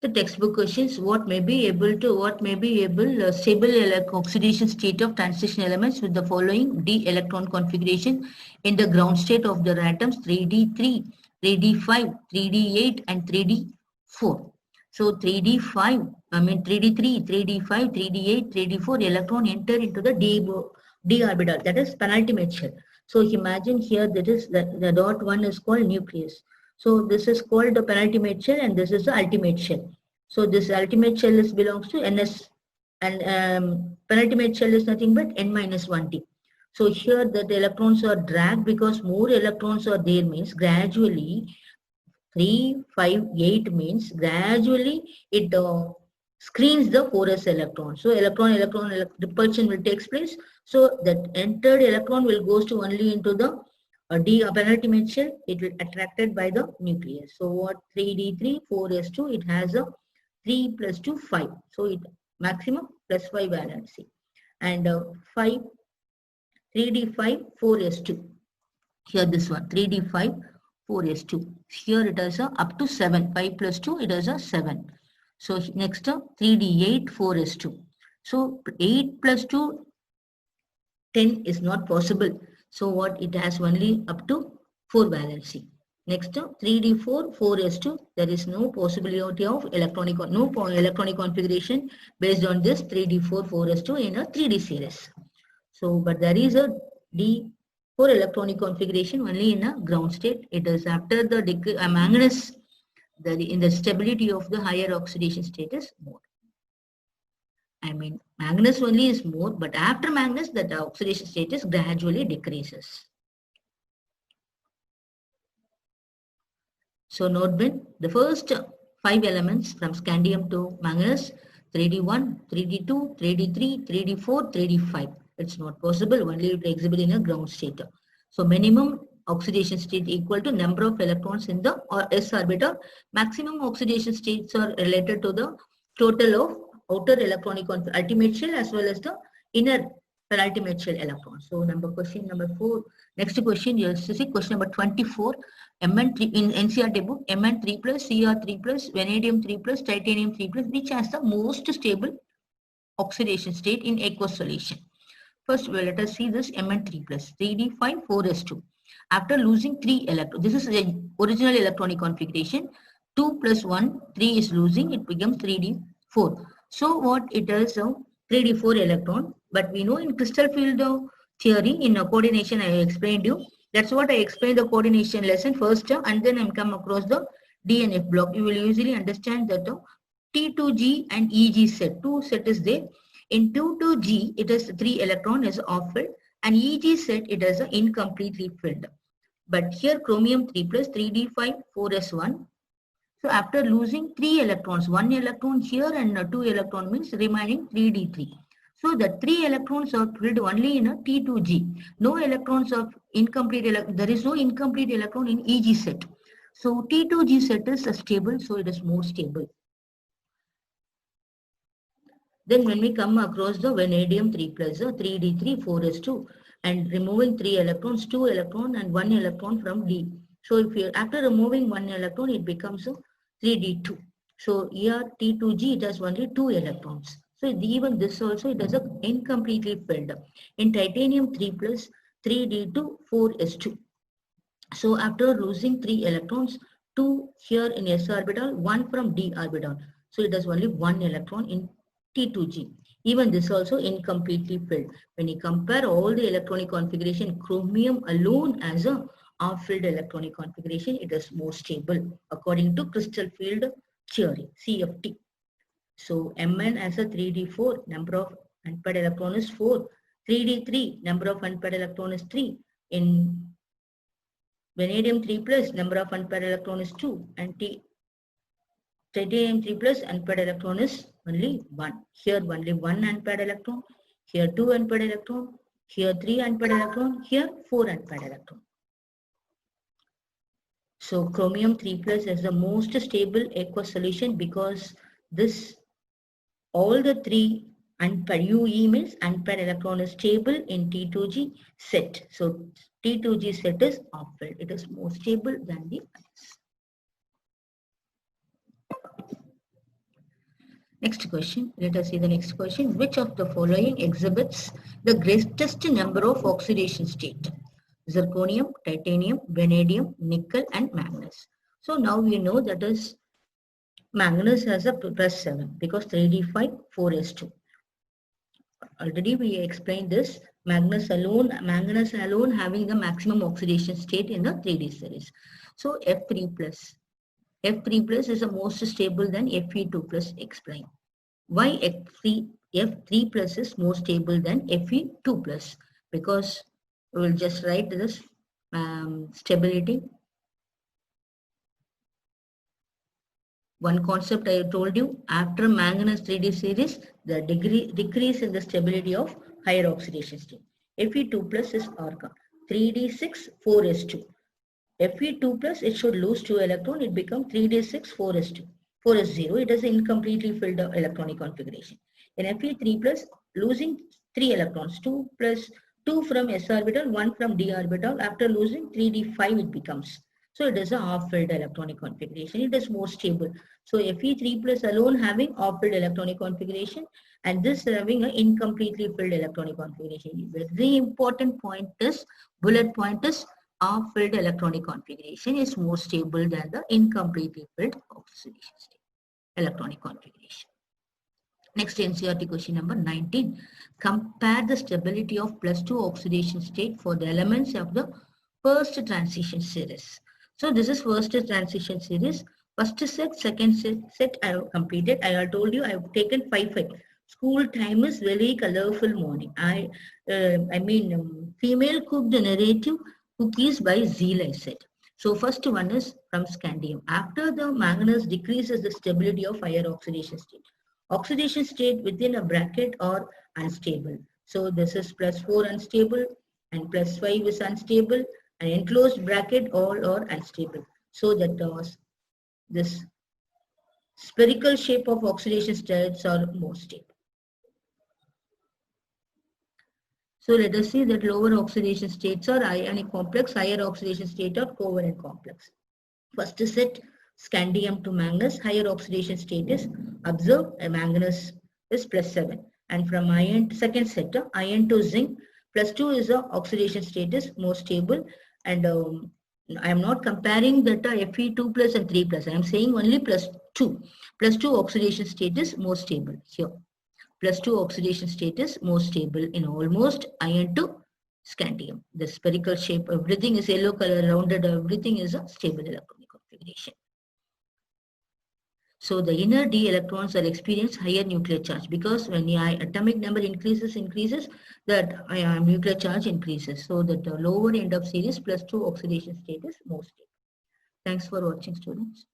The textbook questions: what may be able stable oxidation state of transition elements with the following d electron configuration in the ground state of their atoms: 3d3, 3d5, 3d8, and 3d4. So 3d5, 3d3, 3d5, 3d8, 3d4 electron enter into the d orbital, that is penultimate shell. So imagine here that is the dot one is called nucleus. So this is called the penultimate shell and this is the ultimate shell. So this ultimate shell is belongs to NS, and penultimate shell is nothing but N minus 1d. So here that the electrons are dragged because more electrons are there, means gradually 3, 5, 8 means gradually it screens the 4s electron. So electron repulsion will take place. So that entered electron will goes to only into the D penultimate shell. It will attracted by the nucleus. So what 3d3, 4s2, it has a 3 plus 2, 5. So it maximum plus 5 valency. And 5, 3d5, 4s2. Here this one 3d5, 4s2. Here it is up to 7. 5 plus 2, it is a 7. So next 3d8, 4s2. So 8 plus 2, 10 is not possible. So what it has only up to 4 valency. Next 3d4, 4s2. There is no possibility of electronic configuration based on this 3d4, 4s2 in a 3d series. So but there is a D4 electronic configuration only in a ground state. It is after the manganese, in the stability of the higher oxidation state is more. I mean, manganese only is more, but after manganese, that the oxidation status gradually decreases. So note Ben, the first 5 elements from scandium to manganese: 3d1, 3d2, 3d3, 3d4, 3d5. It's not possible, only to exhibit in a ground state. So minimum oxidation state equal to number of electrons in the s orbital. Maximum oxidation states are related to the total of outer electronic ultimate shell as well as the inner penultimate shell electrons. So question number 4. Next question, yes, see question number 24. Mn3 in NCERT book, Mn3 plus, Cr3 plus, vanadium 3 plus, titanium 3 plus, which has the most stable oxidation state in aqueous solution. First, well, let us see this Mn3 plus, 3d5, 4s2. After losing 3 electrons, this is the original electronic configuration. 2 plus 1, 3 is losing, it becomes 3d4. So what it is, 3d4 electron, but we know in crystal field theory, in coordination I explained you. That's what I explained the coordination lesson first, and then I come across the DNF block. You will usually understand that T2G and EG set, 2 set is there. In 2G, it is 3 electron is off filled, and EG set it is incompletely filled. But here chromium 3 plus, 3d5, 4s1. So after losing 3 electrons, 1 electron here and 2 electron means remaining 3d3. So the 3 electrons are filled only in a T2G. No electrons of incomplete, there is no incomplete electron in EG set. So T2G set is stable, so it is more stable. Then when we come across the vanadium 3 plus, 3d3, 4s2, and removing 3 electrons, 2 electron and 1 electron from D. So if you after removing 1 electron, it becomes 3d2. So here T2G, it has only 2 electrons. So even this also, it is incompletely filled. In titanium 3 plus, 3d2, 4s2. So after losing 3 electrons, 2 here in s orbital, 1 from d orbital. So it has only 1 electron in T2G. Even this also incompletely filled. When you compare all the electronic configuration, chromium alone as a half-filled electronic configuration, it is more stable according to crystal field theory, CFT. So Mn as a 3d4, number of unpaired electron is 4. 3d3, number of unpaired electron is 3. In vanadium 3 plus, number of unpaired electron is 2. And titanium 3 plus unpaired electron is only 1. Here only 1 unpaired electron, here 2 unpaired electron, here 3 unpaired electron, here 4 unpaired electron. So chromium 3 plus is the most stable aqueous solution because this all the 3 unpaired UE means unpaired electron is stable in T2G set. So T2G set is off-filled. It is more stable than the others. Next question. Let us see the next question. Which of the following exhibits the greatest number of oxidation state? Zirconium, titanium, vanadium, nickel, and manganese. So now we know that is manganese has a +7 because 3d5, 4s2. Already we explained this. Manganese alone having the maximum oxidation state in the 3D series. So F3 plus. F3 plus is the most stable than Fe2 plus. Explain. Why F3 plus is more stable than Fe2 plus? Because we will just write this stability. One concept I told you, after manganese 3D series, the decrease in the stability of higher oxidation state. Fe2 plus is argon. 3d6, 4s2. Fe2 plus, it should lose 2 electron, it becomes 3d6, 4s2. 4s0, it is an incompletely filled electronic configuration. In Fe3 plus, losing 3 electrons, 2 plus 2 from s orbital, 1 from d orbital. After losing 3d5, it becomes. So it is a half-filled electronic configuration. It is more stable. So Fe3 plus alone having half-filled electronic configuration, and this having an incompletely filled electronic configuration. Very important point is, bullet point is, half-filled electronic configuration is more stable than the incompletely filled oxidation state electronic configuration. Next NCERT question number 19. Compare the stability of +2 oxidation state for the elements of the first transition series. So this is first transition series. First set, second set I have completed. I have told you I have taken 5. School time is very colorful morning. Female cooked narrative cookies by Zeal, I said. So first one is from scandium. After the manganese decreases the stability of higher oxidation state. Oxidation state within a bracket or unstable. So this is +4 unstable and +5 is unstable, and enclosed bracket all are unstable. So that this spherical shape of oxidation states are more stable. So let us see that lower oxidation states are ionic complex, higher oxidation state are covalent complex. First set, scandium to manganese, higher oxidation state is, observe manganese is +7. And from iron, second set, iron to zinc, +2 is the oxidation state is more stable. And I am not comparing that Fe2 plus and 3 plus. I am saying only +2. +2 oxidation state is more stable here. +2 oxidation state is more stable in almost iron to scandium. The spherical shape, everything is yellow color, rounded, everything is a stable electronic configuration. So the inner d electrons are experience higher nuclear charge because when the atomic number increases, that nuclear charge increases. So that the lower end of series +2 oxidation state is more stable. Thanks for watching, students.